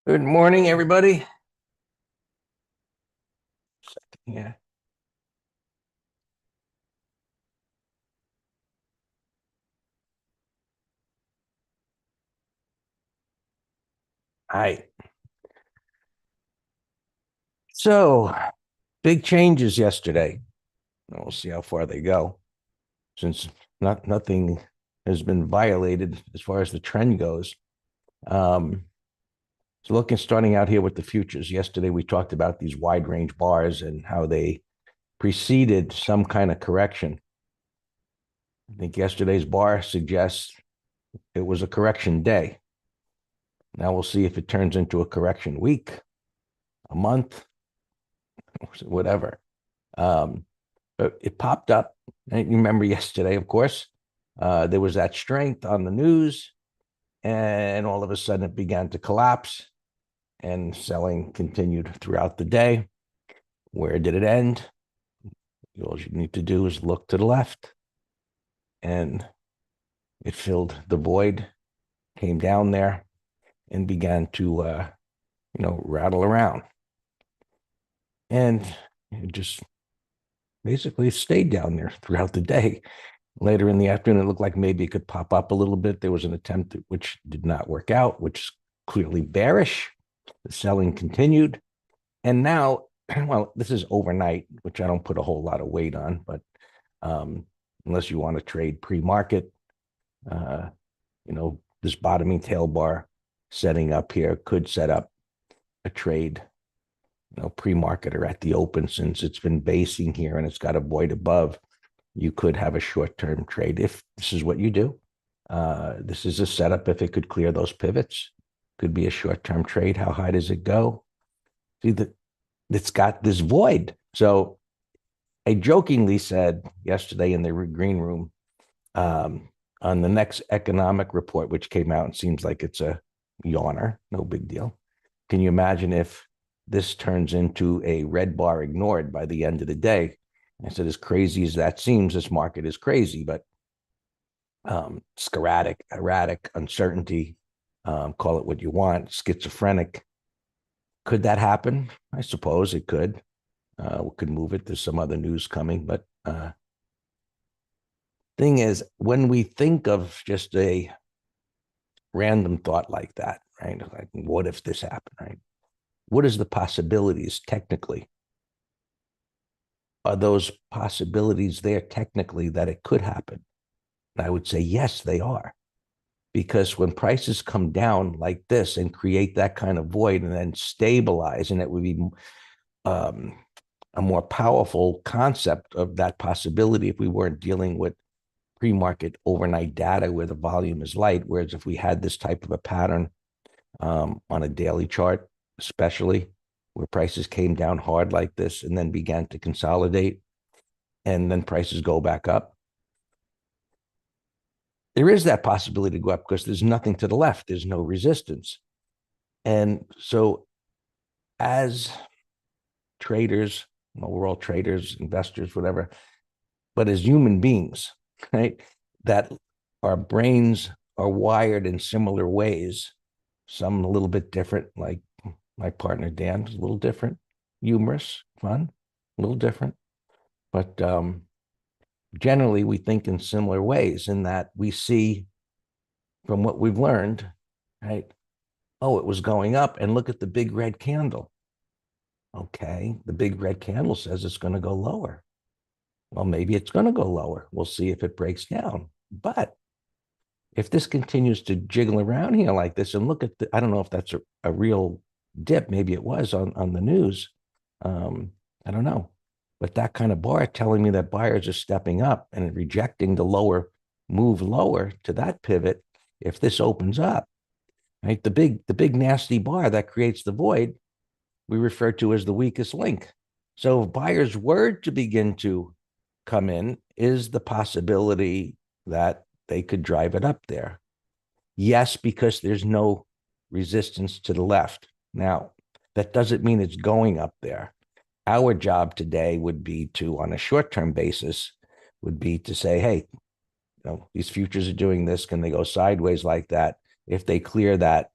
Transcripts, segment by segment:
Good morning, everybody. Yeah. Hi. So, big changes yesterday. We'll see how far they go, since nothing has been violated as far as the trend goes. Um, starting out here with the futures. Yesterday, we talked about these wide range bars and how they preceded some kind of correction. I think yesterday's bar suggests it was a correction day. Now we'll see if it turns into a correction week, a month, whatever. Um, but it popped up. And you remember yesterday, of course, there was that strength on the news, and all of a sudden it began to collapse, and selling continued throughout the day. Where did it end? All you need to do is look to the left, and it filled the void, came down there, and began to, rattle around, and it just basically stayed down there throughout the day. Later in the afternoon, it looked like maybe it could pop up a little bit. There was an attempt which did not work out, which is clearly bearish. The selling continued. And now, well, this is overnight, which I don't put a whole lot of weight on, but unless you want to trade pre-market, uh, this bottoming tail bar setting up here could set up a trade, pre-market or at the open, since it's been basing here and it's got a void above. You could have a short-term trade if this is what you do. This is a setup. If it could clear those pivots, could be a short-term trade. How high does it go? See that it's got this void. So I jokingly said yesterday in the green room, on the next economic report, which came out and seems like it's a yawner, no big deal. Can you imagine if this turns into a red bar ignored by the end of the day? I said, as crazy as that seems, this market is crazy, but sporadic, erratic, uncertainty, call it what you want, schizophrenic. Could that happen? I suppose it could. We could move it. There's some other news coming, but thing is, when we think of just a random thought like that, right? Like, what if this happened, right? What is the possibilities technically? Are those possibilities there technically that it could happen? And I would say yes, they are. Because when prices come down like this and create that kind of void and then stabilize, and it would be um, a more powerful concept of that possibility if we weren't dealing with pre-market overnight data where the volume is light. Whereas if we had this type of a pattern on a daily chart, especially where prices came down hard like this and then began to consolidate and then prices go back up, there is that possibility to go up because there's nothing to the left. There's no resistance. And so as traders, well, we're all traders, investors, whatever, but as human beings, right, that our brains are wired in similar ways, some a little bit different, like my partner Dan is a little different, humorous, fun, a little different. But generally, we think in similar ways in that we see from what we've learned, right? Oh, it was going up, and look at the big red candle. Okay, the big red candle says it's going to go lower. Well, maybe it's going to go lower. We'll see if it breaks down. But if this continues to jiggle around here like this, and look at the, I don't know if that's a real dip. Maybe it was on the news. I don't know. But that kind of bar telling me that buyers are stepping up and rejecting the lower move lower to that pivot. If this opens up, right, the big nasty bar that creates the void, we refer to as the weakest link. So if buyers were to begin to come in, is the possibility that they could drive it up there? Yes, because there's no resistance to the left. Now, that doesn't mean it's going up there. Our job today would be to, on a short-term basis, would be to say, hey, these futures are doing this. Can they go sideways like that? If they clear that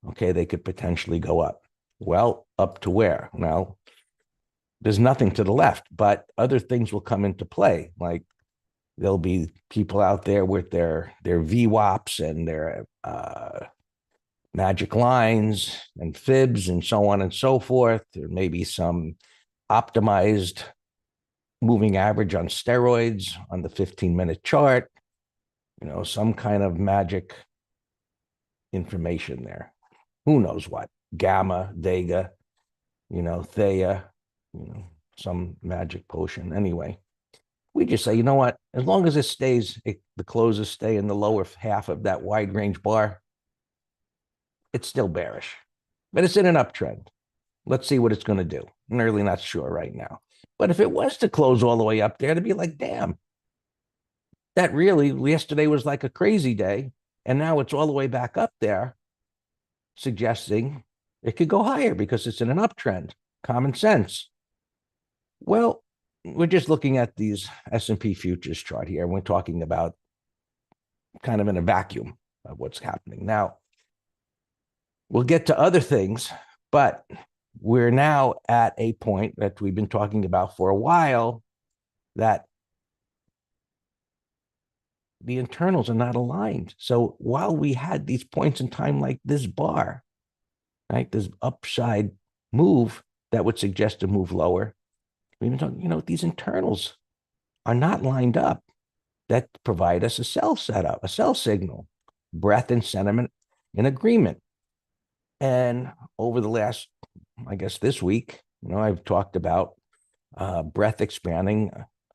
okay, they could potentially go up. Well, up to where? Now, there's nothing to the left, but other things will come into play. Like there'll be people out there with their VWAPs and their magic lines and fibs and so on and so forth. There may be some optimized moving average on steroids on the 15-minute chart, some kind of magic information there. Who knows what? Gamma, Vega, Thea, some magic potion. Anyway, we just say, you know what? As long as it stays, the closes stay in the lower half of that wide range bar, it's still bearish, but it's in an uptrend. Let's see what it's going to do. I'm really not sure right now. But if it was to close all the way up there, to be like, damn, that really yesterday was like a crazy day. And now it's all the way back up there, suggesting it could go higher because it's in an uptrend. Common sense. Well, we're just looking at these S&P futures chart here. And we're talking about kind of in a vacuum of what's happening. Now, we'll get to other things, but we're now at a point that we've been talking about for a while that the internals are not aligned. So while we had these points in time like this bar, right, this upside move that would suggest a move lower, we've been talking, these internals are not lined up that provide us a sell setup, a sell signal, breadth and sentiment in agreement. And over the last, I guess this week, I've talked about breadth expanding.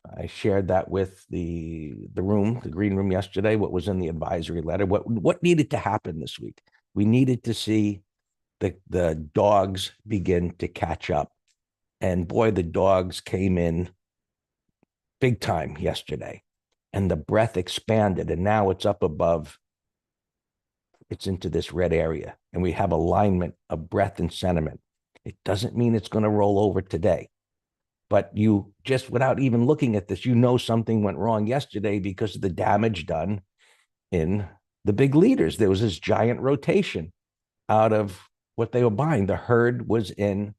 I shared that with the green room yesterday, what was in the advisory letter, what needed to happen this week. We needed to see the dogs begin to catch up. And boy, the dogs came in big time yesterday. And the breadth expanded, and now it's up above. It's into this red area, and we have alignment of breadth and sentiment. It doesn't mean it's going to roll over today, but you just, without even looking at this, something went wrong yesterday because of the damage done in the big leaders. There was this giant rotation out of what they were buying. The herd was in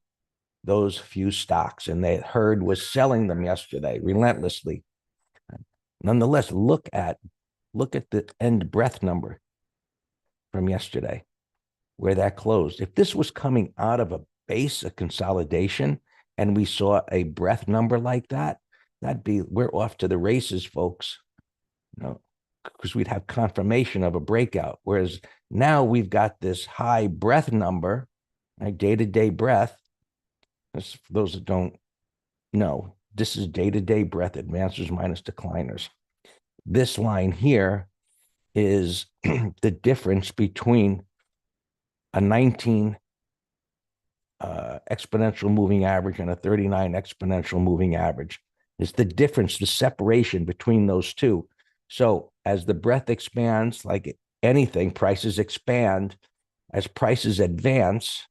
those few stocks, and the herd was selling them yesterday relentlessly. Nonetheless, look at the end breadth number from yesterday, where that closed. If this was coming out of a base, a consolidation, and we saw a breadth number like that, we're off to the races, folks. Because we'd have confirmation of a breakout. Whereas now we've got this high breadth number, right? Day-to-day breadth. For those that don't know, this is day-to-day breadth, advancers minus decliners. This line here is the difference between a 19 exponential moving average and a 39 exponential moving average. Is the difference, the separation between those two. So as the breadth expands, like anything, prices expand. As prices advance,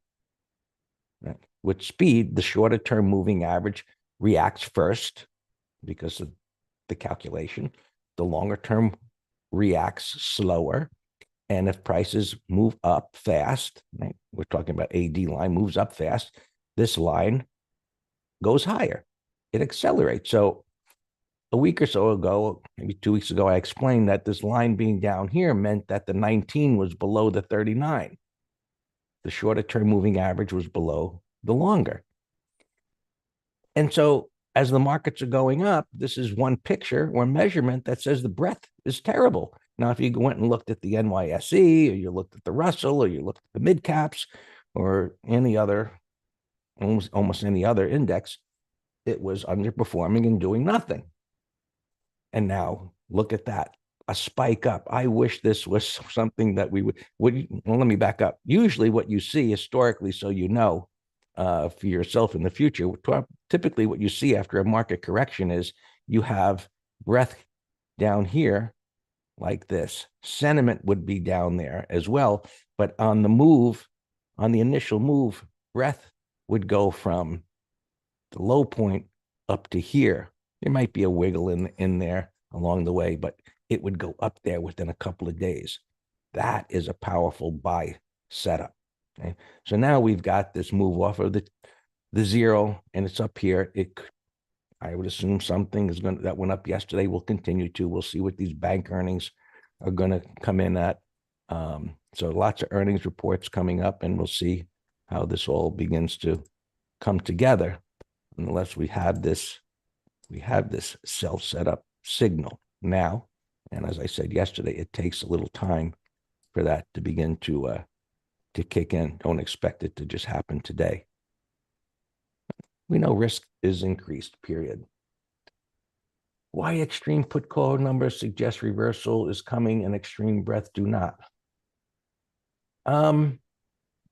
right, with speed, the shorter term moving average reacts first because of the calculation. The longer term reacts slower. And if prices move up fast, right, we're talking about AD line moves up fast, this line goes higher. It accelerates. So a week or so ago, maybe 2 weeks ago, I explained that this line being down here meant that the 19 was below the 39. The shorter term moving average was below the longer. And so as the markets are going up, this is one picture or measurement that says the breadth is terrible. Now, if you went and looked at the NYSE, or you looked at the Russell, or you looked at the mid caps, or any other, almost any other index, it was underperforming and doing nothing. And now look at that, a spike up. I wish this was something that we would well, let me back up. Usually what you see historically, so for yourself in the future, typically what you see after a market correction is you have breadth down here like this. Sentiment would be down there as well. But on the initial move, breadth would go from the low point up to here. There might be a wiggle in there along the way, but it would go up there within a couple of days. That is a powerful buy setup. Okay? So now we've got this move off of the zero, and it's up here. I would assume something is going that went up yesterday will continue to. We'll see what these bank earnings are going to come in at. So lots of earnings reports coming up, and we'll see how this all begins to come together. Unless we have this self set up signal now, and as I said yesterday, it takes a little time for that to begin to kick in. Don't expect it to just happen today. We know risk is increased, period. Why extreme put call numbers suggest reversal is coming and extreme breadth do not?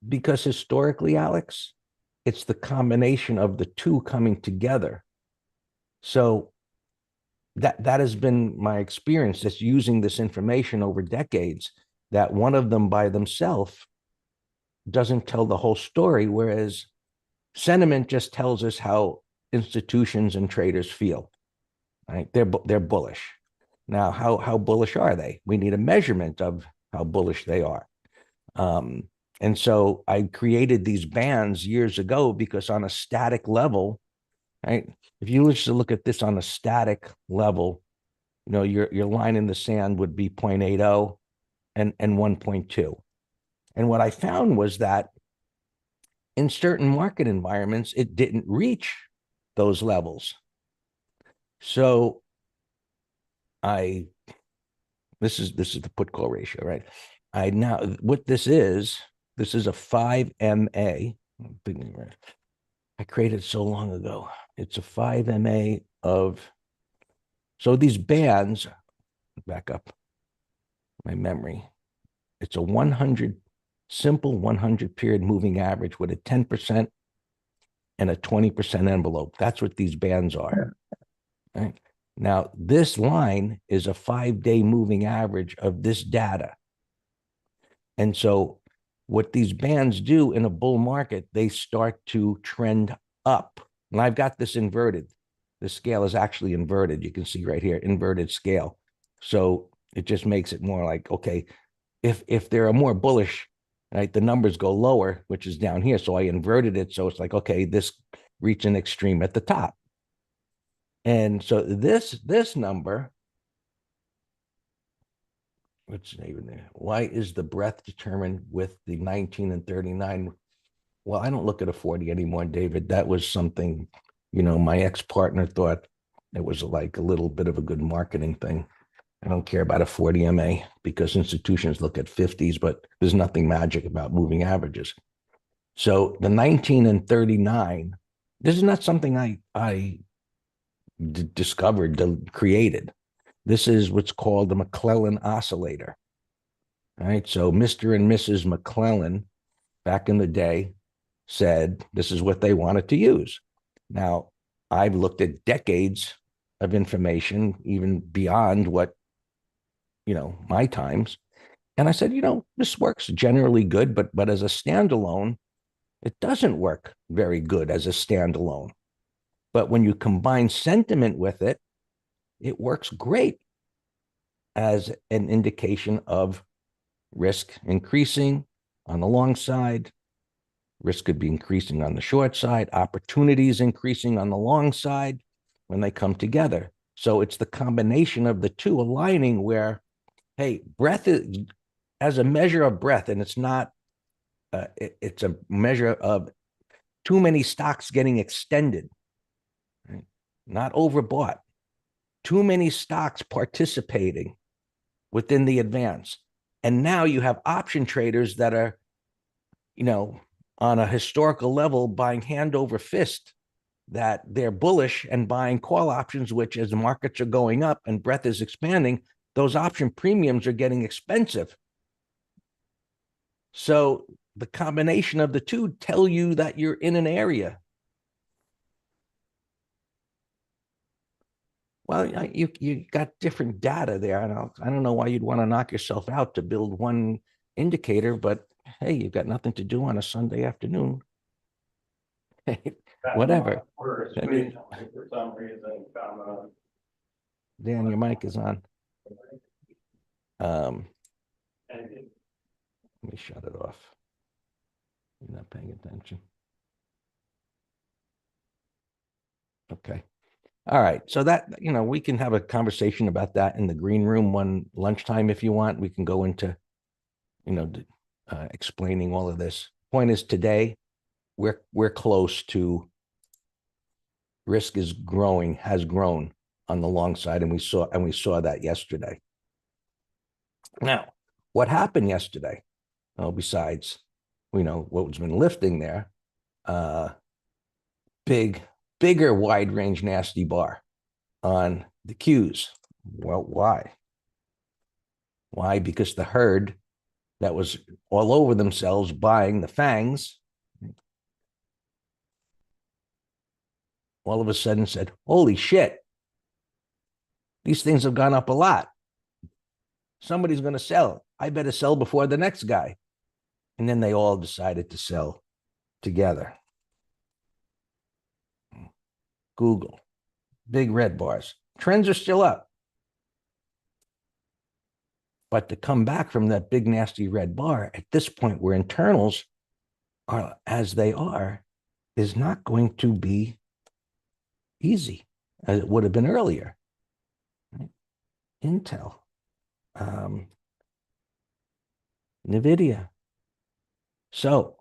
Because historically, Alex, it's the combination of the two coming together. So that has been my experience, just using this information over decades, that one of them by themselves doesn't tell the whole story, whereas sentiment just tells us how institutions and traders feel. Right? They're bullish. Now, how bullish are they? We need a measurement of how bullish they are. And so I created these bands years ago because on a static level, right? If you just look at this on a static level, you know, your line in the sand would be 0.80 and 1.2. And what I found was that in certain market environments, it didn't reach those levels. So this is the put call ratio, right? What this is a 5MA. I created so long ago. It's a 5MA of, so these bands, back up my memory. It's a 100, simple 100 period moving average with a 10% and a 20% envelope. That's what these bands are. Right? Now, this line is a 5-day moving average of this data. And so what these bands do in a bull market, they start to trend up. And I've got this inverted. The scale is actually inverted. You can see right here, inverted scale. So it just makes it more like, okay, if there are more bullish, right, the numbers go lower, which is down here. So I inverted it. So it's like, okay, this reached an extreme at the top. And so this number, what's even there? Why is the breadth determined with the 19 and 39? Well, I don't look at a 40 anymore, David. That was something, you know, my ex-partner thought it was like a little bit of a good marketing thing. I don't care about a 40 MA because institutions look at 50s, but there's nothing magic about moving averages. So the 19 and 39, this is not something I discovered, created. This is what's called the McClellan oscillator. All right. So Mr. and Mrs. McClellan back in the day said this is what they wanted to use. Now, I've looked at decades of information, even beyond what, you know, my times. And I said, you know, this works generally good, but as a standalone, it doesn't work very good as a standalone. But when you combine sentiment with it, it works great as an indication of risk increasing on the long side. Risk could be increasing on the short side, opportunities increasing on the long side when they come together. So it's the combination of the two aligning where, hey, breadth is as a measure of breadth, and it's not, it's a measure of too many stocks getting extended, right? Not overbought, too many stocks participating within the advance. And now you have option traders that are, you know, on a historical level buying hand over fist, that they're bullish and buying call options, which as the markets are going up and breadth is expanding, those option premiums are getting expensive. So the combination of the two tell you that you're in an area. Well, you got different data there. I don't know why you'd want to knock yourself out to build one indicator, but hey, you've got nothing to do on a Sunday afternoon. Whatever. I mean, for some reason, Dan, your mic is on. Let me shut it off. not paying attention. Okay. All right. So that, we can have a conversation about that in the green room one lunchtime if you want. We can go into, explaining all of this. Point is today, we're close to risk has grown on the long side, and we saw that yesterday. Now, what happened yesterday? Well, besides, what's been lifting there, bigger wide range nasty bar on the Qs. Well, why? Why? Because the herd that was all over themselves buying the fangs all of a sudden said, holy shit, these things have gone up a lot. Somebody's going to sell. I better sell before the next guy. And then they all decided to sell together. Google, big red bars. Trends are still up. But to come back from that big, nasty red bar at this point where internals are as they are is not going to be easy as it would have been earlier. Right? Intel, NVIDIA. So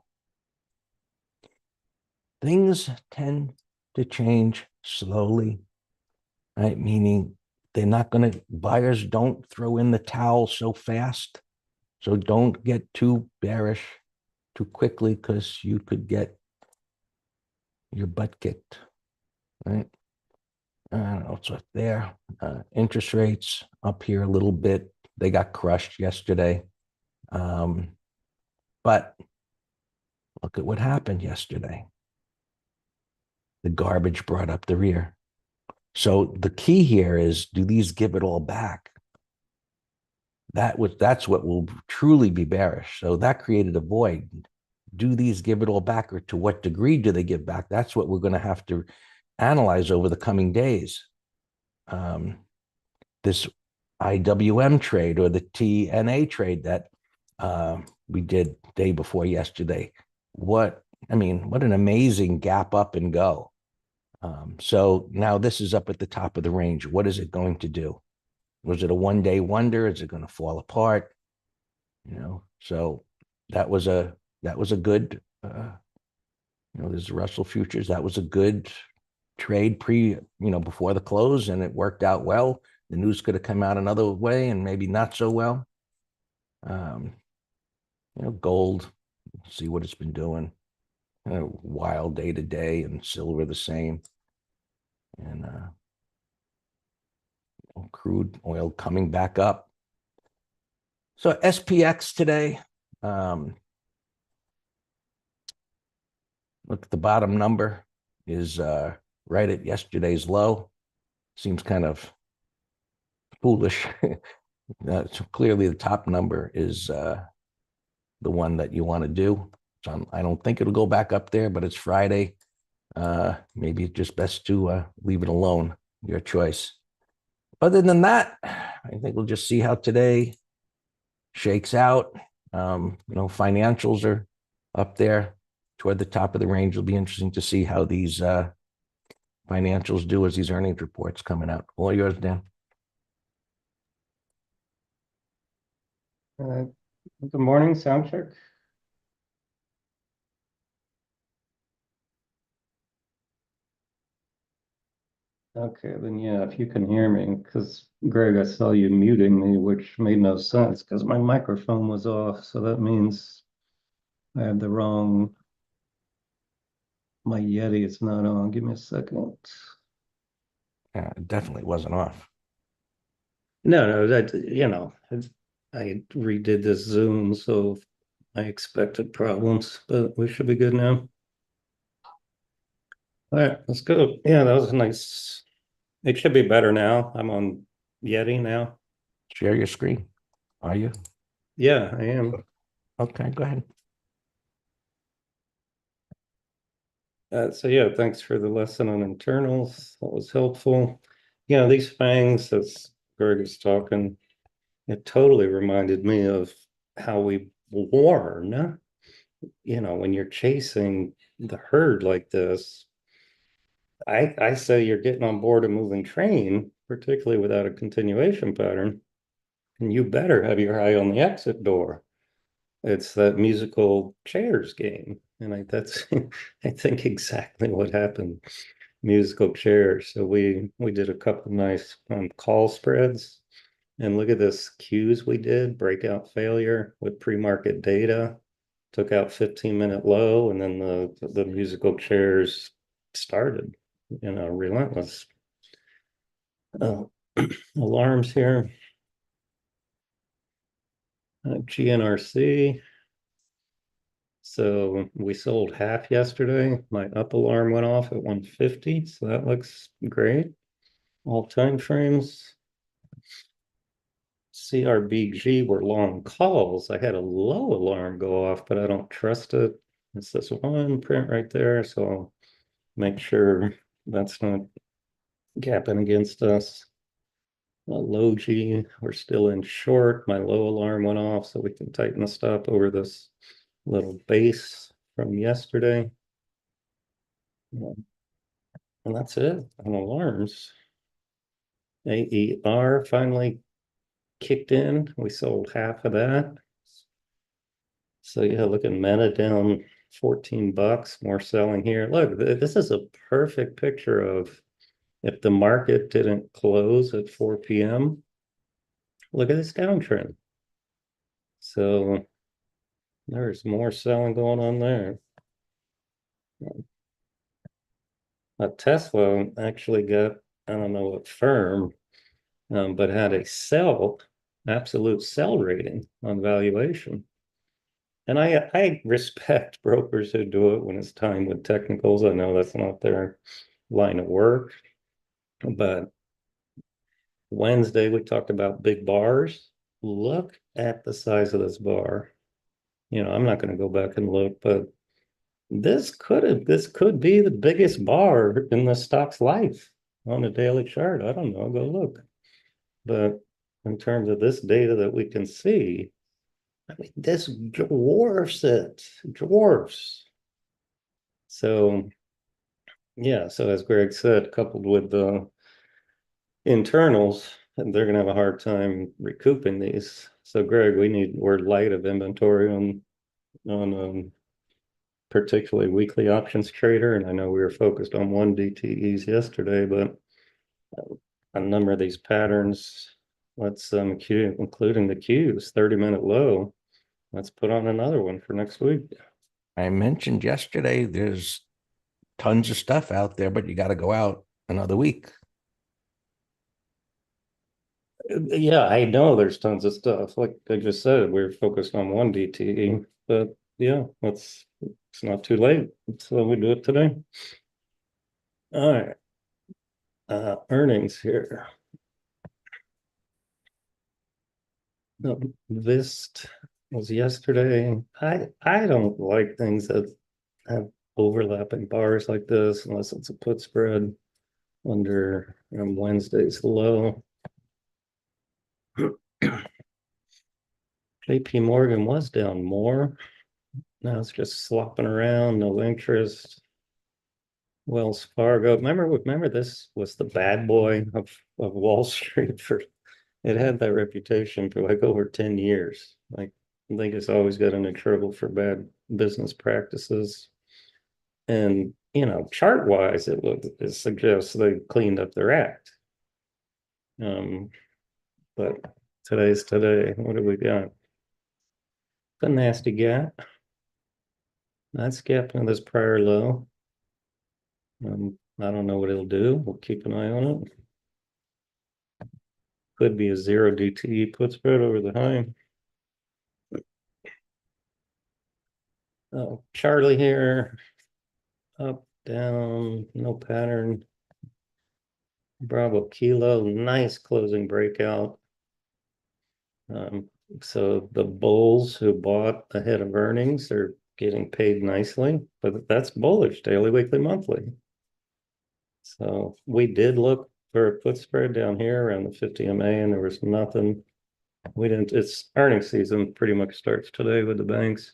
things tend to change slowly, right? Meaning buyers don't throw in the towel so fast. So don't get too bearish too quickly because you could get your butt kicked, right? I don't know what's up there. Interest rates up here a little bit. They got crushed yesterday. But look at what happened yesterday. The garbage brought up the rear. So the key here is, do these give it all back? That's what will truly be bearish. So that created a void. Do these give it all back, or to what degree do they give back? That's what we're going to have to analyze over the coming days. This IWM trade or the TNA trade that we did day before yesterday. What an amazing gap up and go. So now this is up at the top of the range. What is it going to do? Was it a one-day wonder? Is it going to fall apart? So that was a good, there's Russell futures. That was a good trade before the close, and it worked out well. The news could have come out another way and maybe not so well. Gold, see what it's been doing. Wild day to day, and silver the same. And crude oil coming back up. So SPX today, look at the bottom number is right at yesterday's low. Seems kind of foolish. So clearly the top number is the one that you want to do. So I don't think it'll go back up there, but it's Friday. Maybe it's just best to leave it alone. Your choice. Other than that, I think we'll just see how today shakes out. Financials are up there toward the top of the range. It'll be interesting to see how these financials do as these earnings reports coming out. All yours, Dan. Good morning, sound check. Okay, then yeah, if you can hear me, because Greg, I saw you muting me, which made no sense because my microphone was off. So that means I have the wrong, my Yeti is not on. Give me a second. Yeah, it definitely wasn't off. No, I redid this Zoom, so I expected problems, but we should be good now. All right, let's go. Yeah, that was a nice. It should be better now. I'm on Yeti now. Share your screen. Are you? Yeah, I am. Okay, go ahead. So yeah, thanks for the lesson on internals. That was helpful. These fangs, as Greg is talking, it totally reminded me of how we warn when you're chasing the herd like this, I say you're getting on board a moving train, particularly without a continuation pattern, and you better have your eye on the exit door. It's that musical chairs game. And that's I think exactly what happened. Musical chairs. So we did a couple nice call spreads. And look at this cues we did, breakout failure with pre-market data, took out 15-minute low, and then the musical chairs started, relentless. Uh, Alarms here. GNRC. So we sold half yesterday. My up alarm went off at 150, so that looks great. All time frames. CRBG were long calls. I had a low alarm go off, but I don't trust it. It's this one print right there, so I'll make sure that's not gapping against us. Low G, we're still in short. My low alarm went off, so we can tighten the stop over this little base from yesterday. And that's it on alarms. AER finally kicked in. We sold half of that. So yeah, look at Meta down $14, more selling here. Look, this is a perfect picture of if the market didn't close at 4 p.m. Look at this downtrend. So there's more selling going on there. Tesla actually got, I don't know what firm, but had a absolute sell rating on valuation. And I respect brokers who do it when it's time with technicals. I know that's not their line of work, but Wednesday we talked about big bars. Look at the size of this bar. I'm not going to go back and look, but this could be the biggest bar in the stock's life on a daily chart. I don't know, go look. But in terms of this data that we can see, I mean, this dwarfs it, dwarfs. So, yeah, so as Greg said, coupled with the internals, they're going to have a hard time recouping these. So, Greg, we're light of inventory on particularly weekly options trader. And I know we were focused on one DTEs yesterday, but a number of these patterns, let's including the Qs, 30-minute low. Let's put on another one for next week. I mentioned yesterday there's tons of stuff out there, but you got to go out another week. Yeah, I know there's tons of stuff. Like I just said, we're focused on one DTE, but yeah, it's not too late. So we do it today. All right. Earnings here. Vist was yesterday. I don't like things that have overlapping bars like this unless it's a put spread under Wednesday's low. JP Morgan was down more. Now it's just slopping around, no interest. Wells Fargo. Remember this was the bad boy of Wall Street for it had that reputation for like over 10 years. Like I think it's always gotten in trouble for bad business practices. And chart wise, it suggests they cleaned up their act. But today's today. What do we got? The nasty gap. That's gapping this prior low. I don't know what it'll do. We'll keep an eye on it. Could be a zero DTE put spread over the high. Oh, Charlie here. Up, down, no pattern. Bravo Kilo, nice closing breakout. So the bulls who bought ahead of earnings are getting paid nicely, but that's bullish, daily, weekly, monthly. So we did look for a put spread down here around the 50 MA and there was nothing. It's earnings season pretty much starts today with the banks.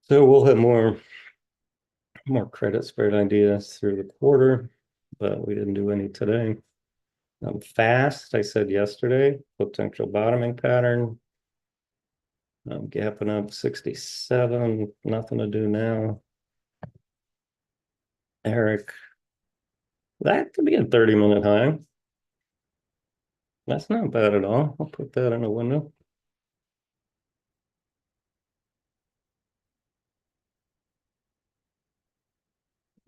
So we'll have more credit spread ideas through the quarter, but we didn't do any today. Fast, I said yesterday, potential bottoming pattern. Gapping up 67, nothing to do now. Eric, that could be a 30-minute high. That's not bad at all. I'll put that in a window.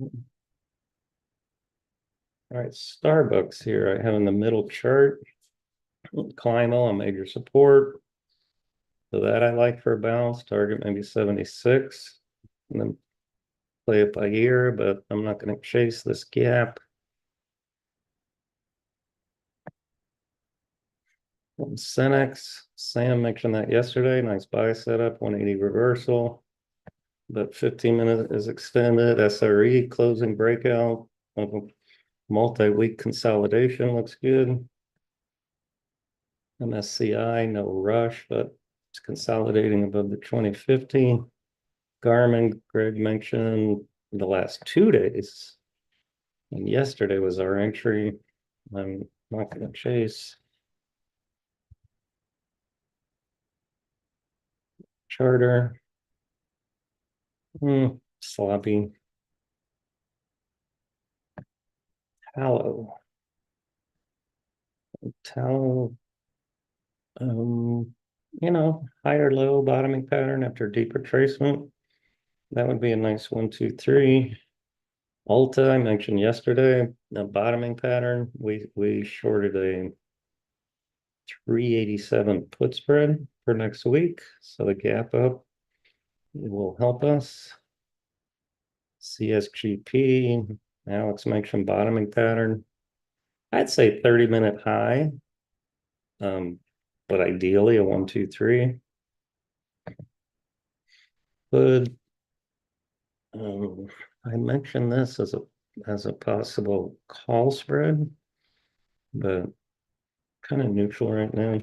All right, Starbucks here. I have in the middle chart, climb on major support. So that I like for a bounce, target maybe 76. And then play it by ear, but I'm not going to chase this gap. Cenex, Sam mentioned that yesterday. Nice buy setup, 180 reversal. But 15 minutes is extended. SRE closing breakout. Multi-week consolidation looks good. MSCI, no rush, but it's consolidating above the 2050. Garmin, Greg mentioned the last 2 days. And yesterday was our entry. I'm not going to chase. Charter. Sloppy. Tallow. Tallow. Higher low bottoming pattern after deep retracement. That would be a nice 1, 2, 3. Alta, I mentioned yesterday, a bottoming pattern. We shorted a 387 put spread for next week. So the gap up will help us. CSGP, Alex mentioned bottoming pattern. I'd say 30-minute high. But ideally a 1, 2, 3. Good. I mentioned this as a possible call spread, but kind of neutral right now.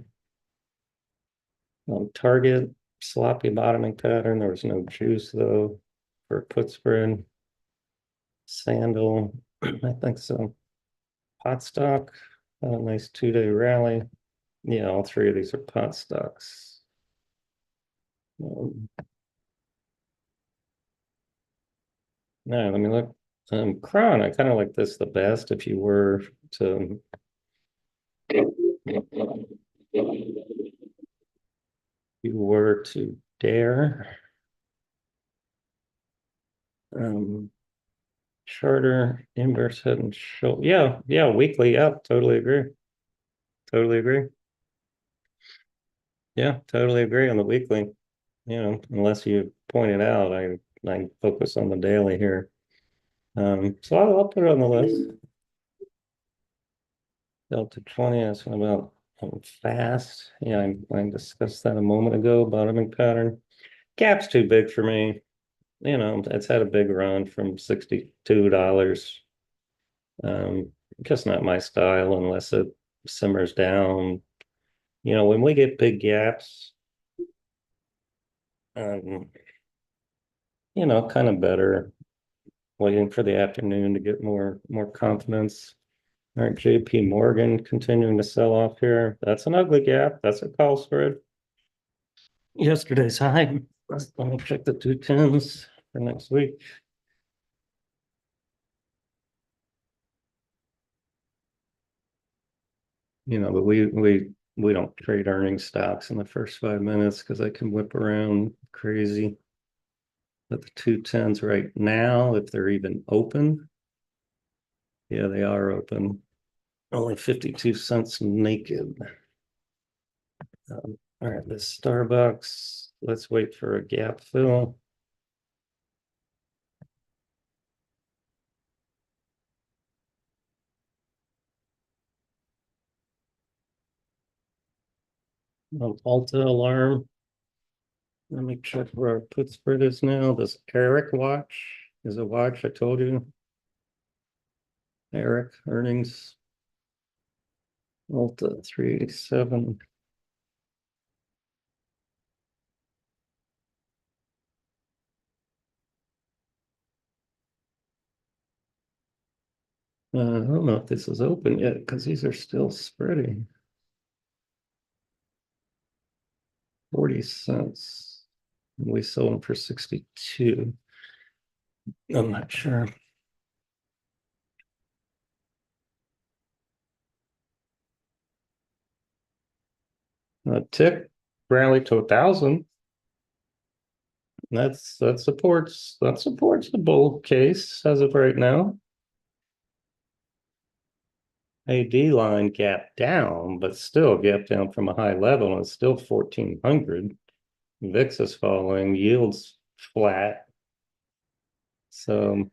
Target, sloppy bottoming pattern. There was no juice though for put spread. Sandal, I think so. Pot stock, a nice 2-day rally. Yeah, all three of these are pot stocks. Now, let me look. Cron, I kind of like this the best if you were to dare. Charter, inverse head and shoulder. Yeah, weekly. Yeah, totally agree. Totally agree. Yeah, totally agree on the weekly. Unless you point it out, I focus on the daily here. So I'll put it on the list. Delta 20, that's about fast. Yeah, I discussed that a moment ago. Bottoming pattern. Gap's too big for me. It's had a big run from $62. Just not my style unless it simmers down. When we get big gaps, um, kind of better waiting for the afternoon to get more confidence. All right, JP Morgan continuing to sell off here. That's an ugly gap. That's a call spread. Yesterday's high. Let me check the 210s for next week. But we don't trade earnings stocks in the first 5 minutes because they can whip around crazy. But the 210s right now, if they're even open, yeah, they are open. Only 52 cents naked. All right, this Starbucks. Let's wait for a gap fill. Alta alarm. Let me check where our put spread is now. This Eric watch is a watch I told you. Eric earnings. Alta 387. I don't know if this is open yet because these are still spreading. 40 cents. We sold them for 62. I'm not sure. Tick rally to 1,000. That supports the bull case as of right now. AD line gap down, but still gap down from a high level, and it's still 1,400. VIX is falling, yields flat. So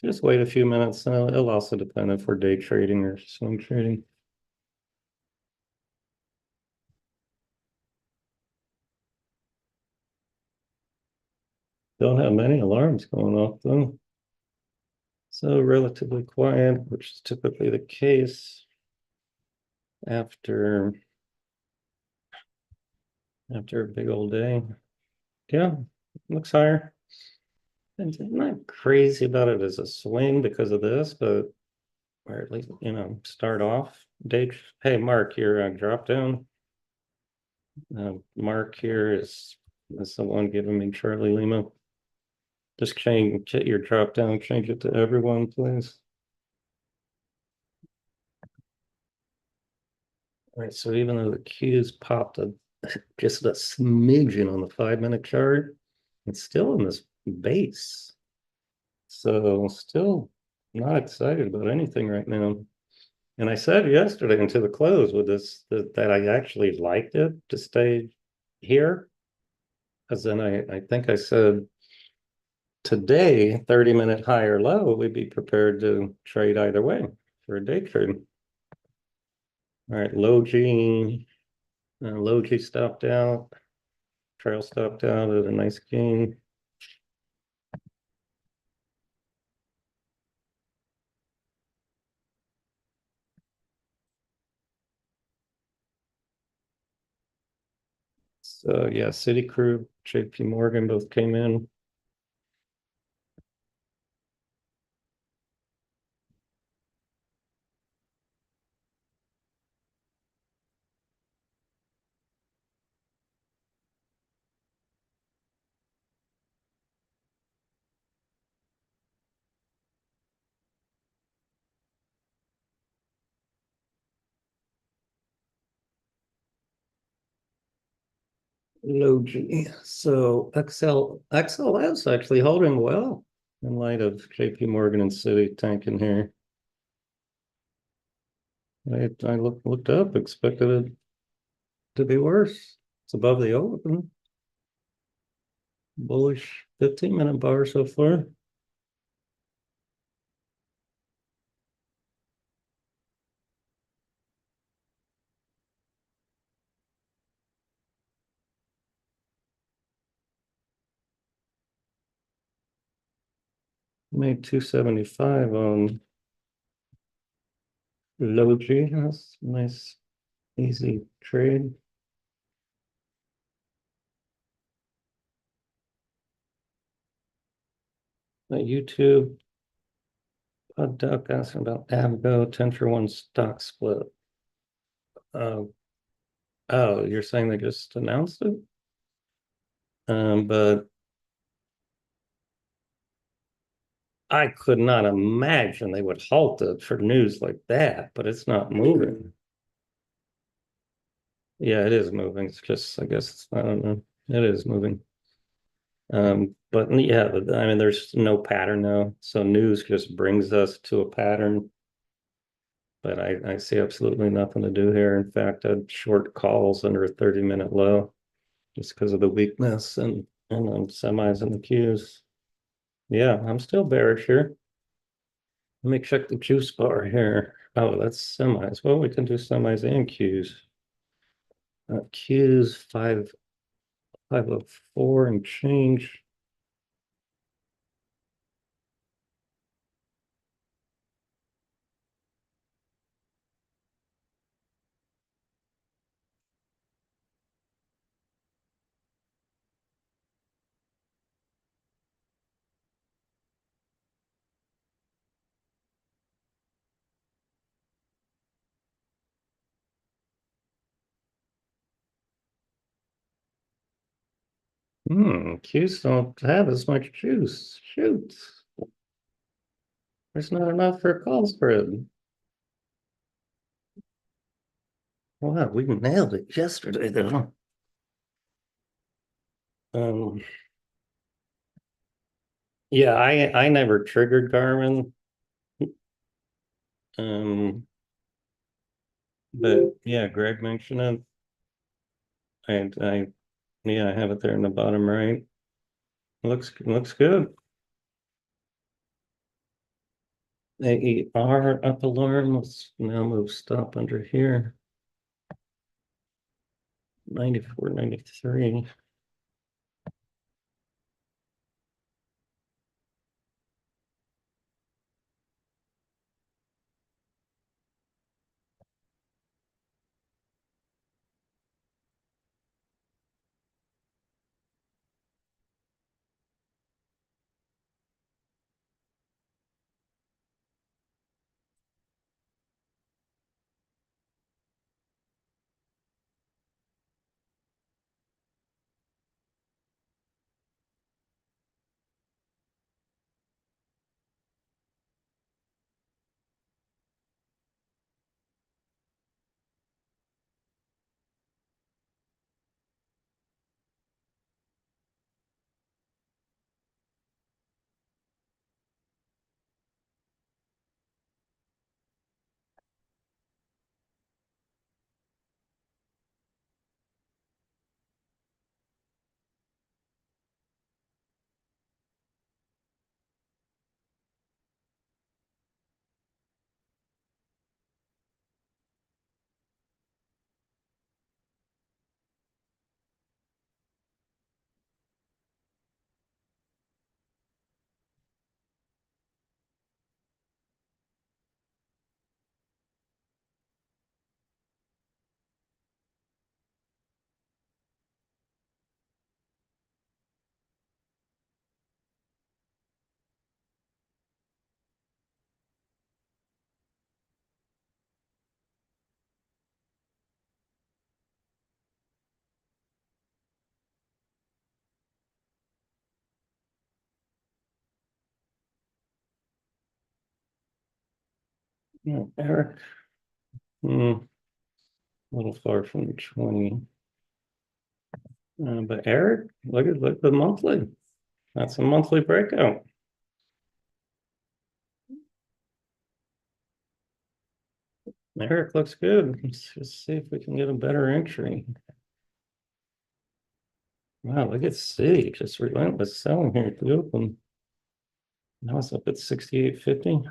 just wait a few minutes. It'll also depend if we're day trading or swing trading. Don't have many alarms going off though. So relatively quiet, which is typically the case after a big old day. Yeah, looks higher. And I'm not crazy about it as a swing because of this, but or at least start off. Dave, hey Mark, your drop down. Mark here is the one giving me Charlie Lima. Just change your drop down, change it to everyone, please. All right, so even though the Q's popped just a smidgen on the 5-minute chart, it's still in this base. So still not excited about anything right now. And I said yesterday into the close with this that I actually liked it to stay here. Because then I think I said today, 30-minute high or low, we'd be prepared to trade either way for a day trade. All right, low G stopped out, trail stopped out at a nice gain. So yeah, Citigroup, JP Morgan both came in. Low G. So XLS actually holding well in light of JP Morgan and Citi tanking here. I looked up, expected it to be worse. It's above the open. Bullish 15-minute bar so far. Made 275 on low G. That's nice, easy trade. YouTube, Duck asking about Avgo 10 for 1 stock split. Uh, oh, you're saying they just announced it? But I could not imagine they would halt it for news like that, but it's not moving. Yeah, it is moving. It's just, I guess, I don't know. It is moving. But yeah, I mean, there's no pattern now. So news just brings us to a pattern. But I see absolutely nothing to do here. In fact, I'd short calls under a 30-minute low just because of the weakness and semis and the Qs. Yeah, I'm still bearish here. Let me check the juice bar here. Oh, that's semis. Well, we can do semis and Qs. Qs 504 and change. Q's don't have as much juice. Shoot. There's not enough for a call spread. Wow, we nailed it yesterday, though. Um, yeah, I never triggered Garmin. Um, but yeah, Greg mentioned it. I yeah, I have it there in the bottom right. Looks good. AER up alarm. Let's now move stop under here. 94, 93. Yeah, Eric. A little far from the 20. But Eric, look at the monthly. That's a monthly breakout. Eric looks good. Let's just see if we can get a better entry. Wow, look at C. Just relentless selling here at the open. Now it's up at 68.50.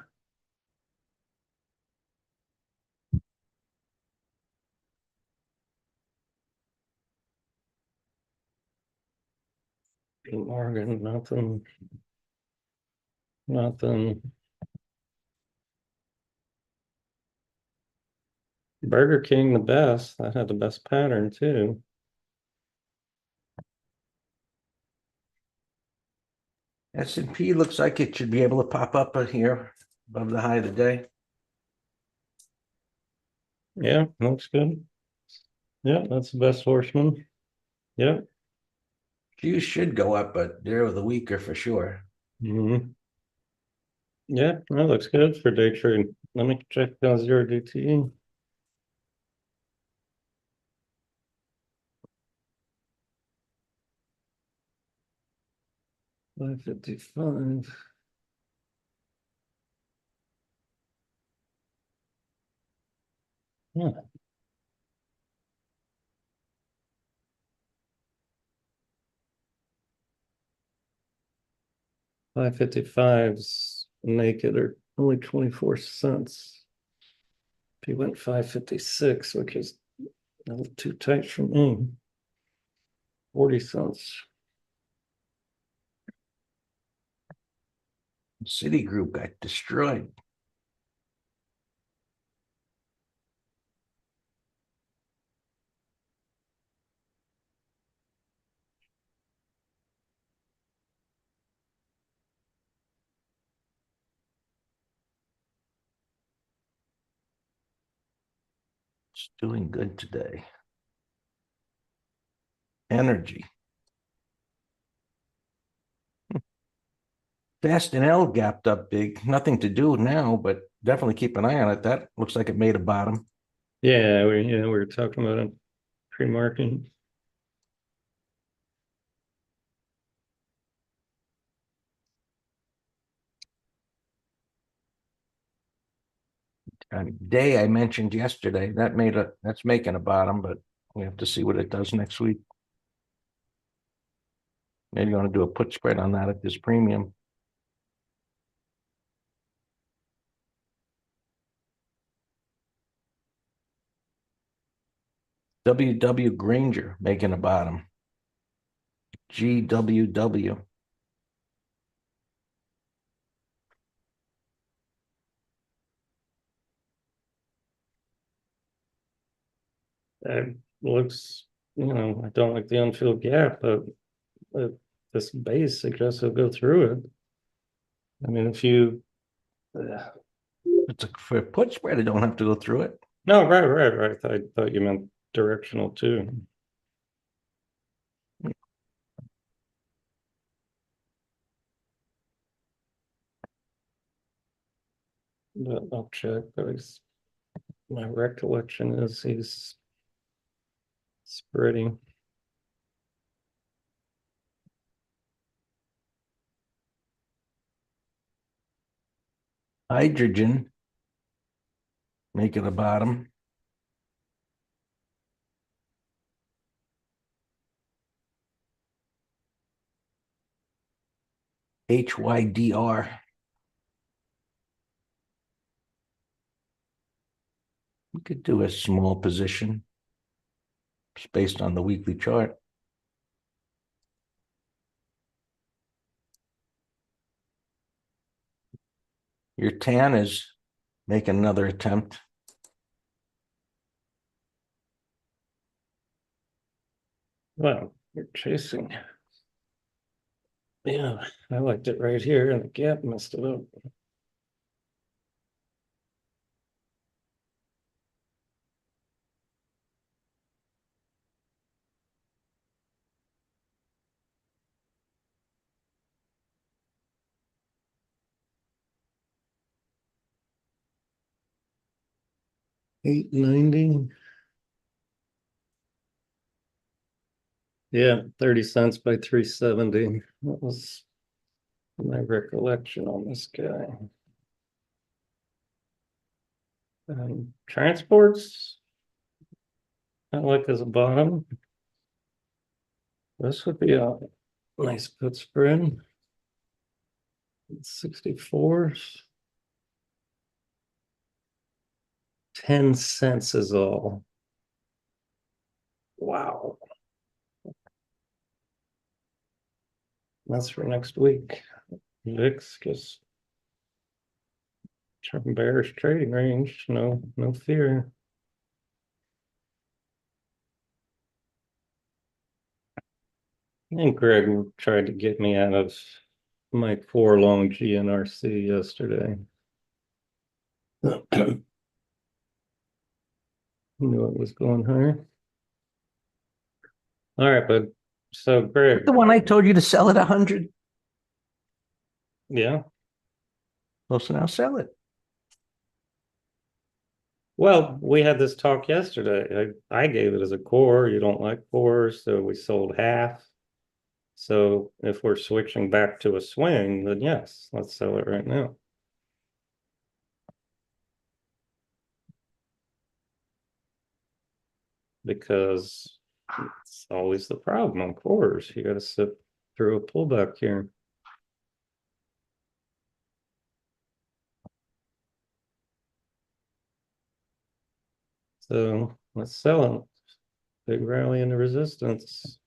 Morgan, nothing. Burger King, the best. That had the best pattern too. S&P looks like it should be able to pop up here above the high of the day. Yeah, looks good. Yeah, that's the best horseman. Yeah. Qs should go up, but they're the weaker for sure. Mm-hmm. Yeah, that looks good for day trade. Let me check down 0DTE. 555. Yeah. 555's naked are only 24 cents. If you went 556, which is a little too tight for me, 40 cents. Citigroup got destroyed. It's doing good today. Energy. Fast and L gapped up big. Nothing to do now, but definitely keep an eye on it. That looks like it made a bottom. Yeah, we were talking about it pre-market. Day I mentioned yesterday, that's making a bottom, but we have to see what it does next week. Maybe you want to do a put spread on that at this premium. WW Granger making a bottom. GWW. That looks, I don't like the unfilled gap, but this base suggests it'll go through it. I mean, if you, For a put spread, I don't have to go through it. no, right. I thought you meant directional too. But I'll check. My recollection is he's spreading. Hydrogen making a bottom. HYDR. We could do a small position just based on the weekly chart. Your tan is making another attempt. Well, you're chasing. Yeah, I liked it right here, and the gap messed it up. $8.90. Yeah, 30 cents by 370. That was my recollection on this guy. Transports, I like as a bottom. This would be a nice put spread. 64. 10 cents is all. Wow. That's for next week. VIX just bearish trading range. No fear. I think Greg tried to get me out of my 4 long GNRC yesterday. Knew it was going higher. All right, but so Greg, The one I told you to sell at 100. yeah. Well, so now sell it. Well, we had this talk yesterday. I gave it as a core. You don't like cores, so we sold half. So if we're switching back to a swing, then yes, let's sell it right now. Because it's always the problem on cores. You got to sit through a pullback here. So let's sell it. Big rally into resistance.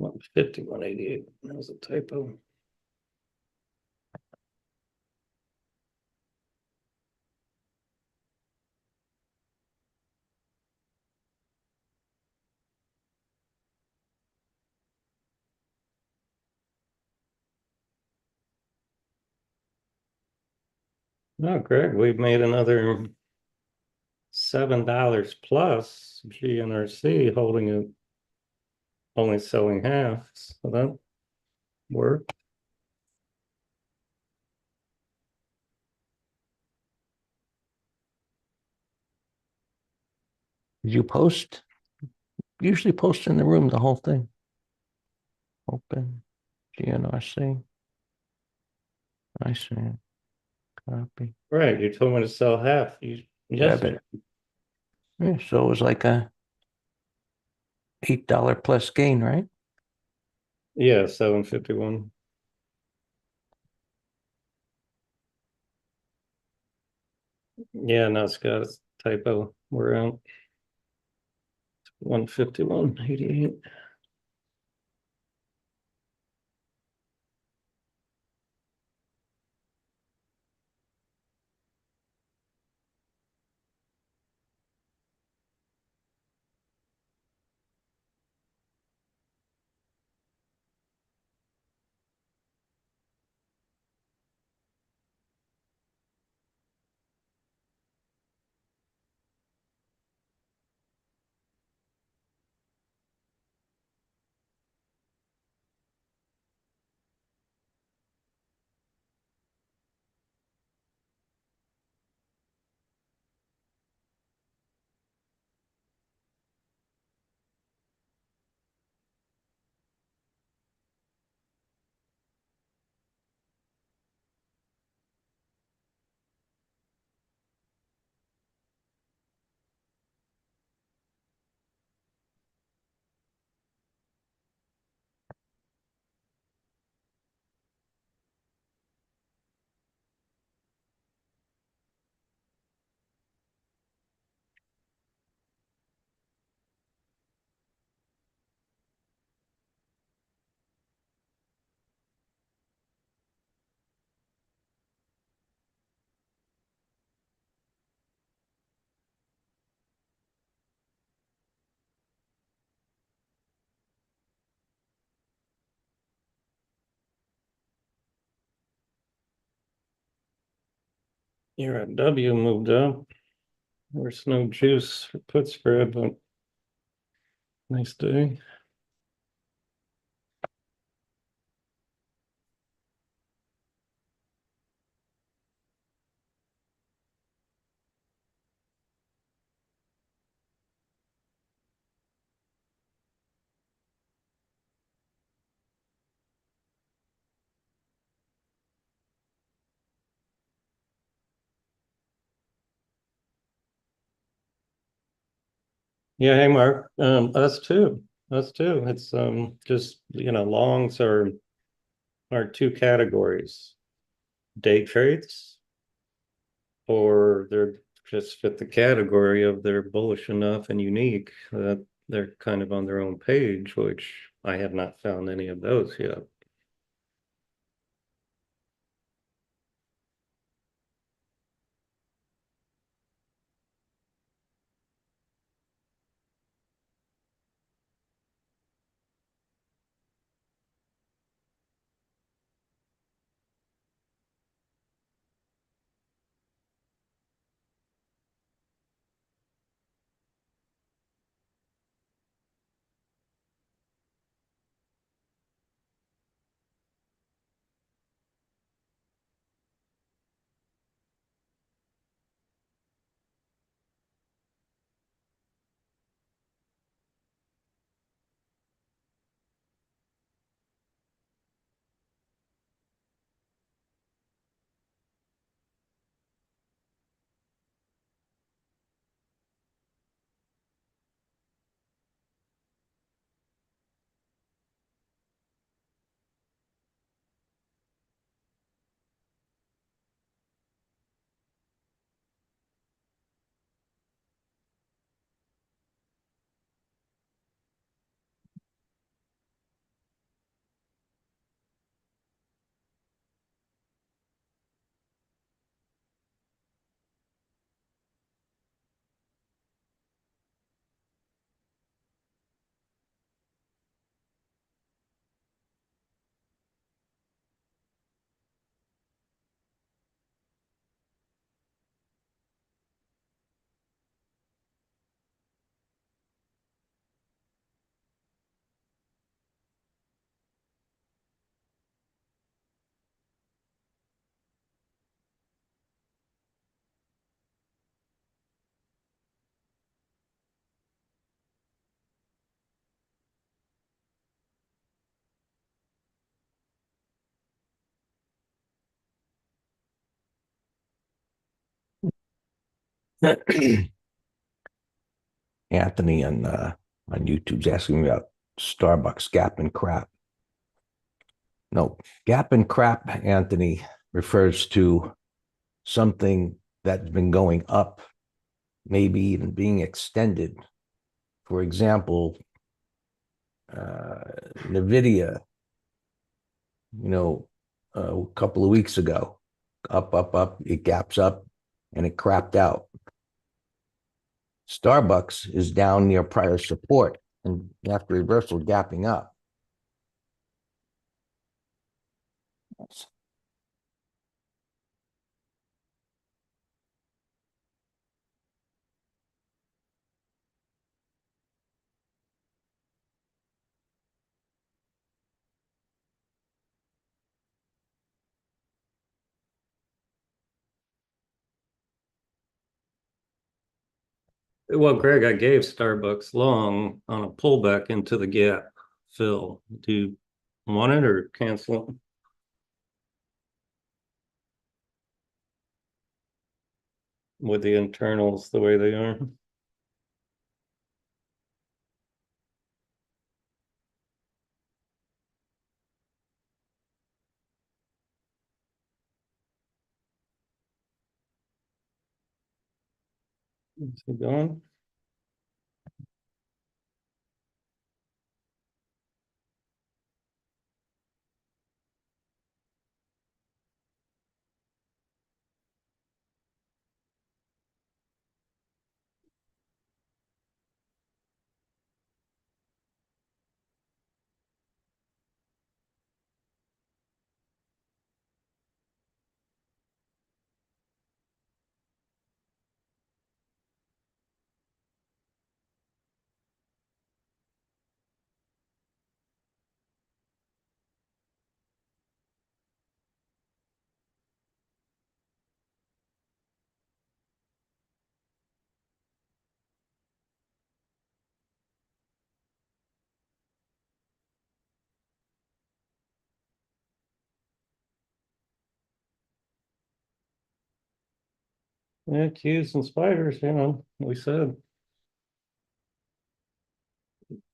150, 188. That was a typo. Oh, Greg, we've made another $7 plus GNRC holding it, only selling half. So that worked. Did you post? Usually post in the room the whole thing. Open GNRC. I see it. Copy. Right. You told me to sell half. Debit. Yeah, so it was like a $8 plus gain, right? Yeah, 751. Yeah, no, Scott, it's typo. We're out 151.88. You're at W moved up. There's no juice for put spread, but nice day. Yeah, hey Mark. Us too. Us too. It's just longs are two categories. Day trades, or they're just fit the category of they're bullish enough and unique that they're kind of on their own page, which I have not found any of those yet. Anthony on YouTube's asking me about Starbucks Gap and Crap. No, Gap and Crap, Anthony, refers to something that's been going up, maybe even being extended. For example, NVIDIA, a couple of weeks ago, up, it gaps up and it crapped out. Starbucks is down near prior support and after reversal gapping up. Well, Greg, I gave Starbucks long on a pullback into the gap fill. Do you want it or cancel it with the internals the way they are? Is it going? Yeah, cues and spiders, we said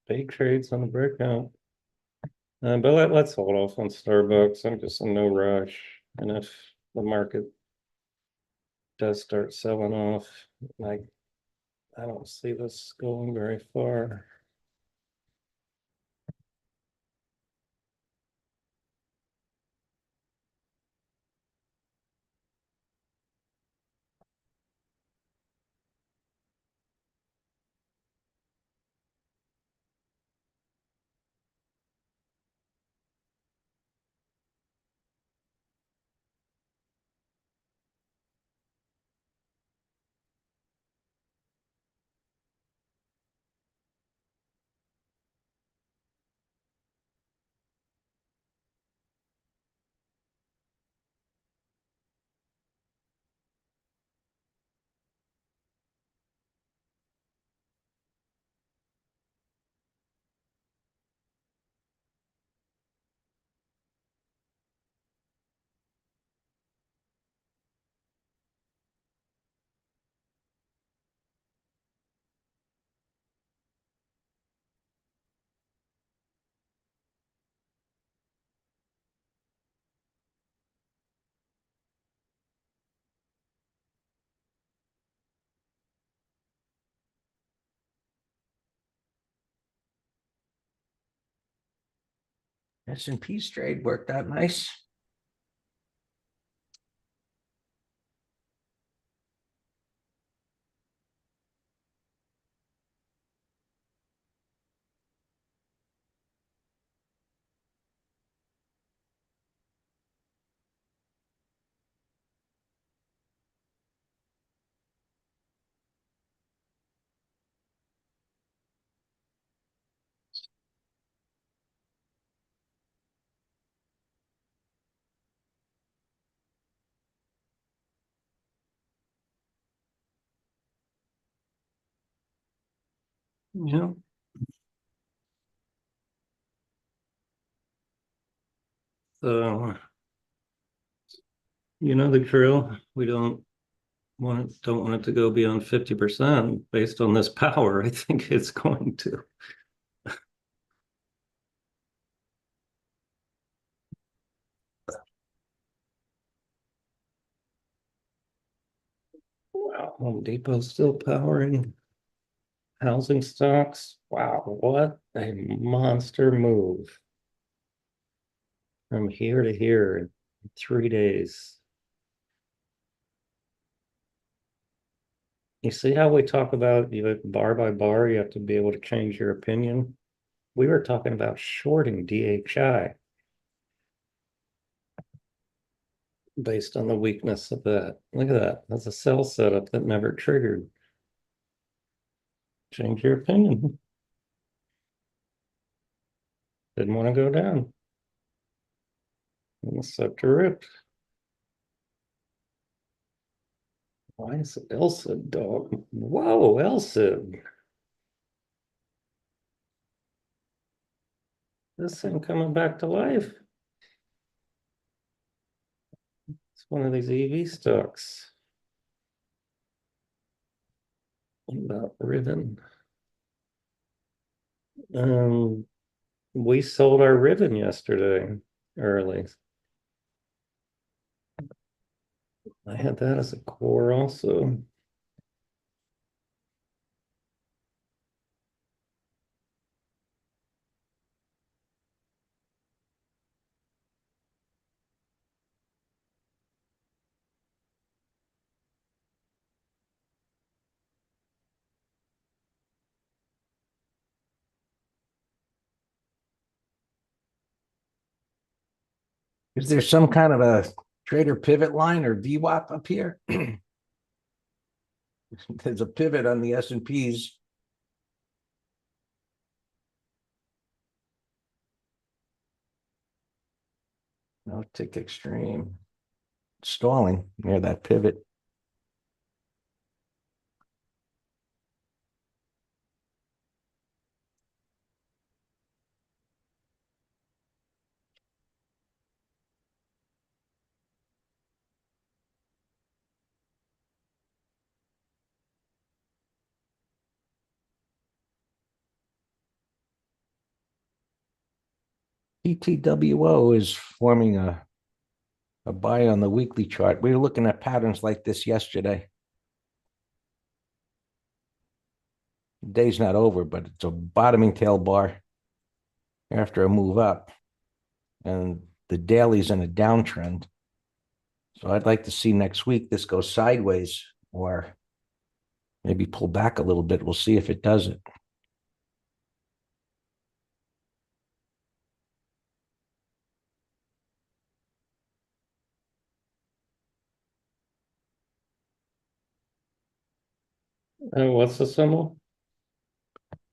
big trades on the breakout. But let's hold off on Starbucks. I'm just in no rush. And if the market does start selling off, like I don't see this going very far. S&P's trade worked out nice. Yeah. So, you know the drill. We don't don't want it to go beyond 50% based on this power. I think it's going to. Wow, Home Depot's still powering housing stocks. Wow, what a monster move from here to here in 3 days. You see how we talk about bar by bar, you have to be able to change your opinion. We were talking about shorting DHI based on the weakness of that. Look at that. That's a sell setup that never triggered. Change your opinion. Didn't want to go down. And the scepter ripped. Why is Elsa dog? Whoa, Elsa. This thing coming back to life. It's one of these EV stocks. What about Ribbon? Um, we sold our Ribbon yesterday early. I had that as a core also. Is there some kind of a trader pivot line or VWAP up here? There's a pivot on the S&Ps. No tick extreme. Stalling near that pivot. TTWO is forming a buy on the weekly chart. We were looking at patterns like this yesterday. The day's not over, but it's a bottoming tail bar after a move up. And the daily's in a downtrend. So I'd like to see next week this goes sideways or maybe pull back a little bit. We'll see if it does it. And what's the symbol?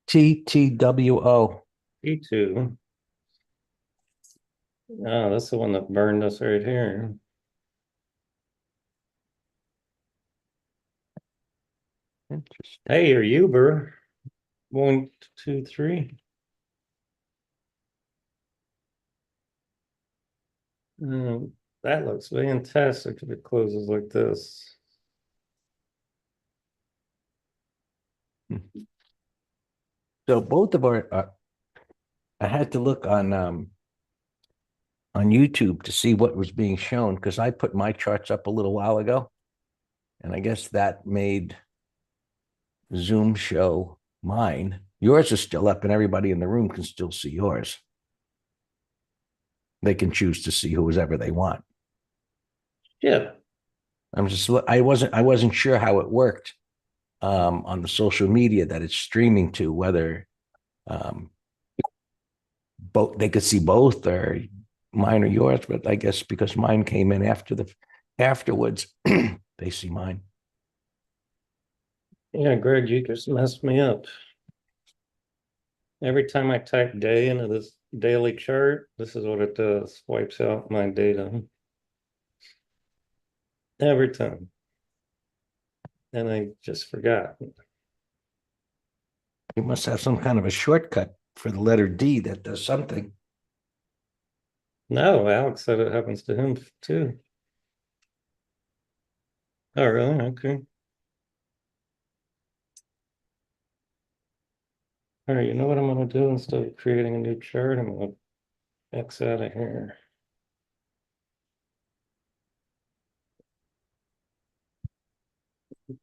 TTWO. E2. Oh, that's the one that burned us right here. Interesting. Hey, you're Uber. 1, 2, 3. That looks fantastic if it closes like this. So both of our, I had to look on YouTube to see what was being shown because I put my charts up a little while ago, and I guess that made Zoom show mine. Yours is still up, and everybody in the room can still see yours. They can choose to see whoever they want. Yeah. I wasn't sure how it worked on the social media that it's streaming to, whether both they could see both or mine or yours, but I guess because mine came in afterwards, they see mine. Yeah, Greg, you just messed me up. Every time I type day into this daily chart, this is what it does. Wipes out my data. Every time. And I just forgot. You must have some kind of a shortcut for the letter D that does something. No, Alex said it happens to him too. Oh, really? Okay. All right, you know what I'm gonna do instead of creating a new chart? I'm gonna X out of here.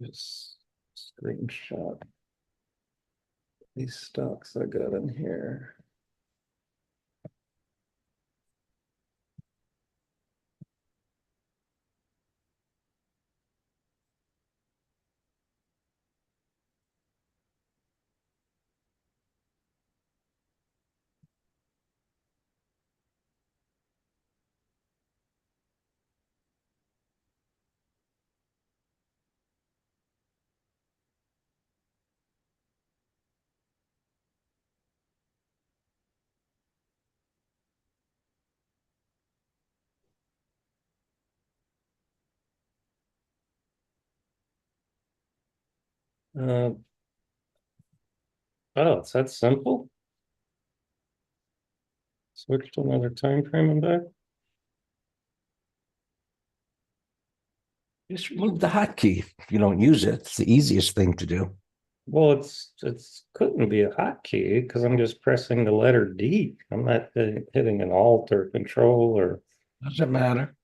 Just screenshot these stocks I got in here. Uh, oh, it's that simple. Switch to another time frame and back. Just remove the hotkey if you don't use it. It's the easiest thing to do. Well, it's couldn't be a hotkey because I'm just pressing the letter D. I'm not hitting an Alt or Control or. Doesn't matter.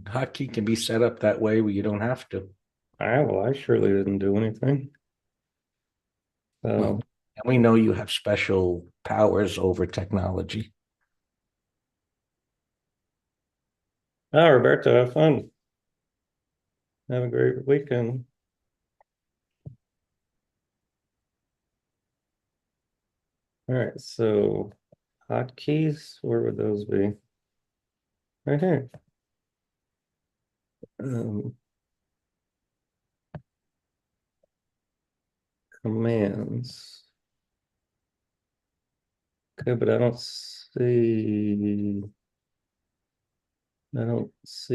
Hotkey can be set up that way where you don't have to. Well, I surely didn't do anything. Well, So, and we know you have special powers over technology. Roberto, have fun. Have a great weekend. All right, so hotkeys, where would those be? Right here. Um, commands. Okay, but I don't see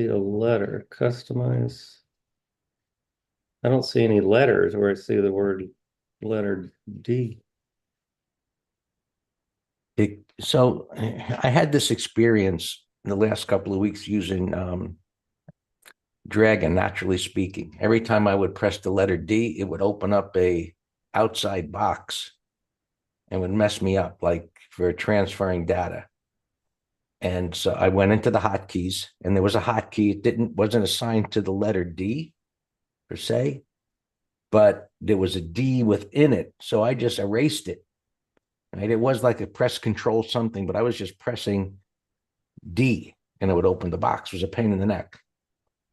a letter. Customize. I don't see any letters where I see the word letter D. So I had this experience in the last couple of weeks using Dragon, naturally speaking. Every time I would press the letter D, it would open up a outside box and would mess me up, like for transferring data. And so I went into the hotkeys, and there was a hotkey. Wasn't assigned to the letter D per se, but there was a D within it. So I just erased it. Right? It was like a press control something, but I was just pressing D, and it would open the box. It was a pain in the neck.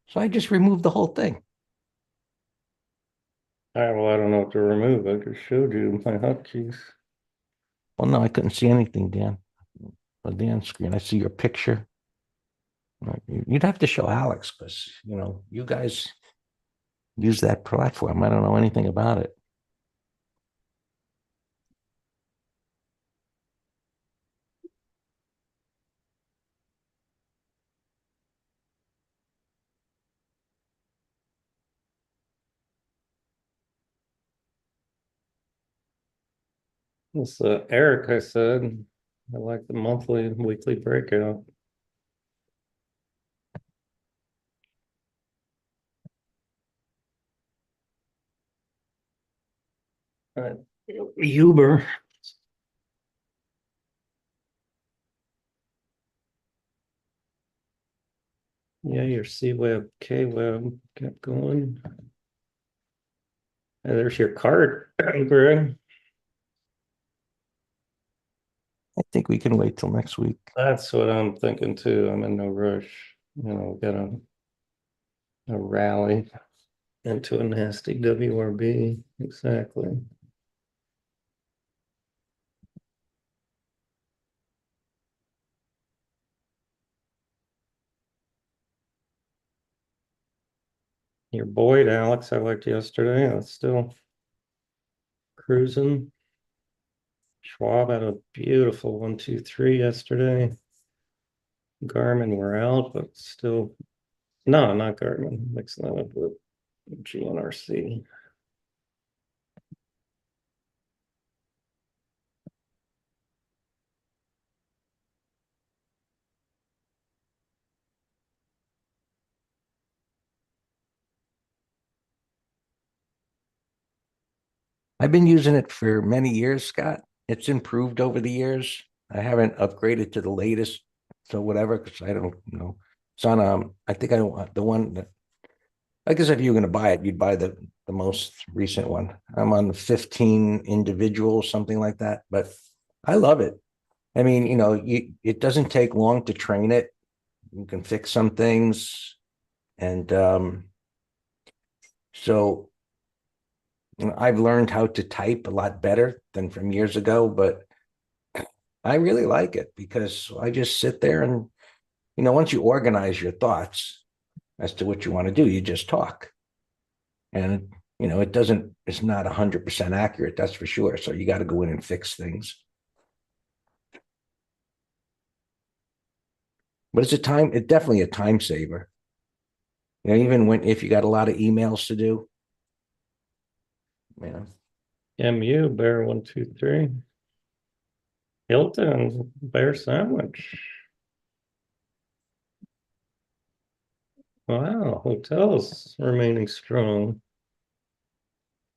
So I just removed the whole thing. Well, I don't know what to remove. I just showed you my hotkeys. Well, no, I couldn't see anything, Dan. On Dan's screen, I see your picture. You'd have to show Alex because you guys use that platform. I don't know anything about it. It's Eric, I said. I like the monthly and weekly breakout. Uh, Uber. Yeah, your C Web, K Web kept going. And there's your card, Greg. I think we can wait till next week. That's what I'm thinking too. I'm in no rush. Got a rally into a nasty WRB. Exactly. Your Boyd, Alex, I liked yesterday. That's still cruising. Schwab had a beautiful 1, 2, 3 yesterday. Garmin were out, but still, no, not Garmin. Mixing that up with GNRC. I've been using it for many years, Scott. It's improved over the years. I haven't upgraded to the latest, so whatever, because I don't know. It's on I think I don't want the one that I guess if you were going to buy it, you'd buy the most recent one. I'm on the 15 individual, something like that, but I love it. I mean, it doesn't take long to train it. You can fix some things, and so I've learned how to type a lot better than from years ago. But I really like it because I just sit there and once you organize your thoughts as to what you want to do, you just talk. And it's not 100% accurate, that's for sure. So you got to go in and fix things. But it's definitely a time saver. Even when if you got a lot of emails to do, you know. MU, Bear 123. Hilton, Bear Sandwich. Wow, hotels remaining strong.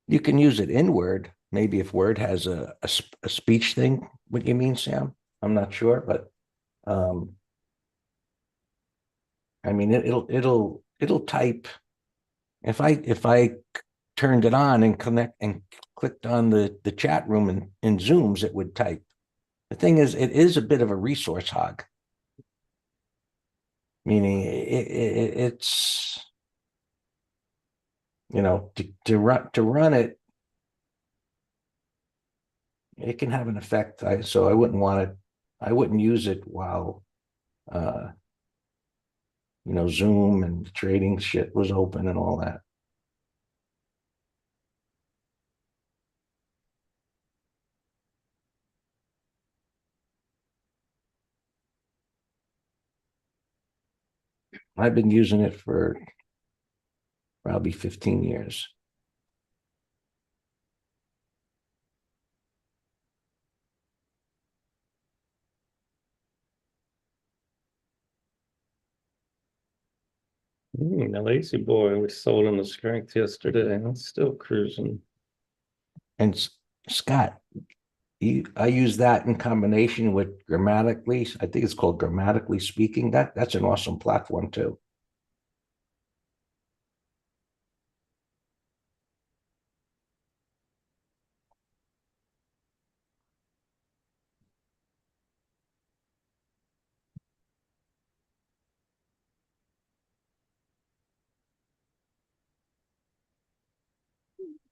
You can use it in Word. Maybe if Word has a speech thing, what you mean, Sam? I'm not sure, but I mean it'll type. If I turned it on and connect and clicked on the chat room in Zooms, it would type. The thing is, it is a bit of a resource hog, meaning it's to run it, it can have an effect. So I wouldn't want it. I wouldn't use it while uh, Zoom and trading shit was open and all that. I've been using it for probably 15 years. The Lazy Boy, we sold in the strength yesterday. It's still cruising. And Scott, I use that in combination with Grammatically. I think it's called Grammatically Speaking. That's an awesome platform too.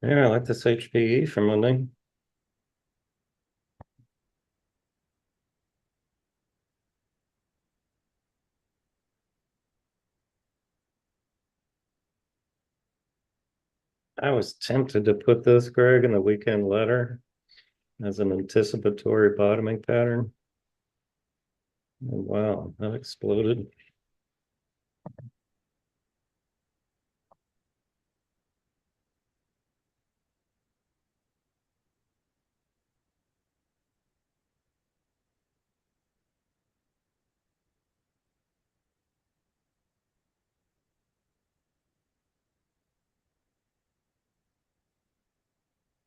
Yeah, I like this HPE for Monday. I was tempted to put this, Greg, in the weekend letter as an anticipatory bottoming pattern. And wow, that exploded.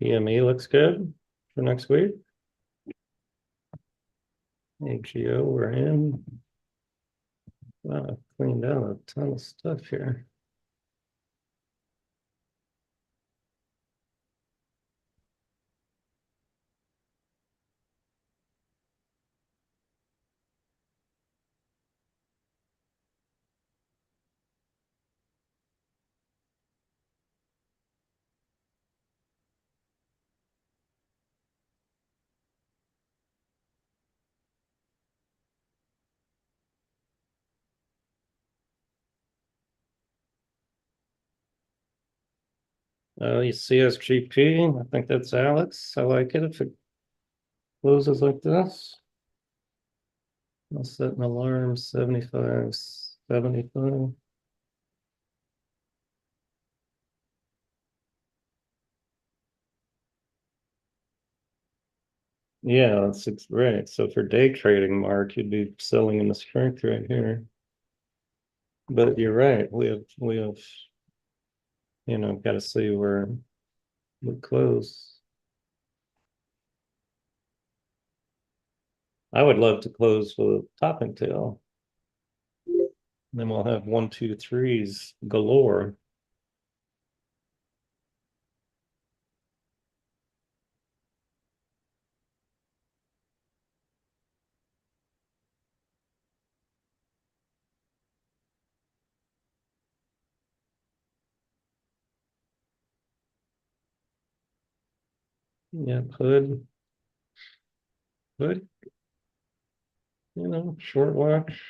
PME looks good for next week. AGO, we're in. Wow, I've cleaned out a ton of stuff here. You CSGP, I think that's Alex. I like it if it closes like this. I'll set an alarm 75, 75. Yeah, that's right. So for day trading, Mark, you'd be selling in the strength right here. But you're right. We have, got to see where we close. I would love to close with top and tail. Then we'll have 1, 2, 3s galore. Yeah, hood, short watch.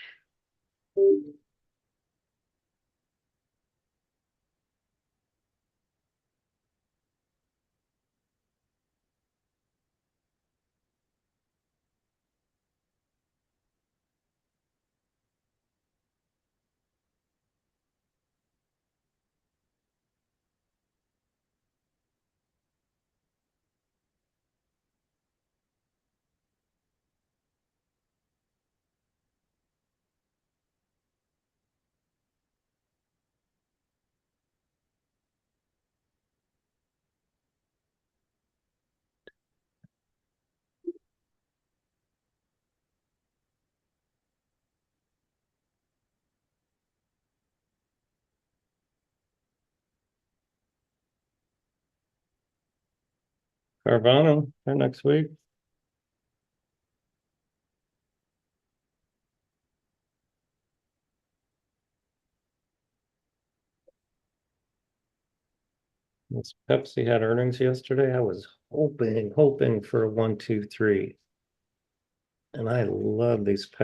Carvana for next week. This Pepsi had earnings yesterday. I was hoping for a 1, 2, 3. And I love these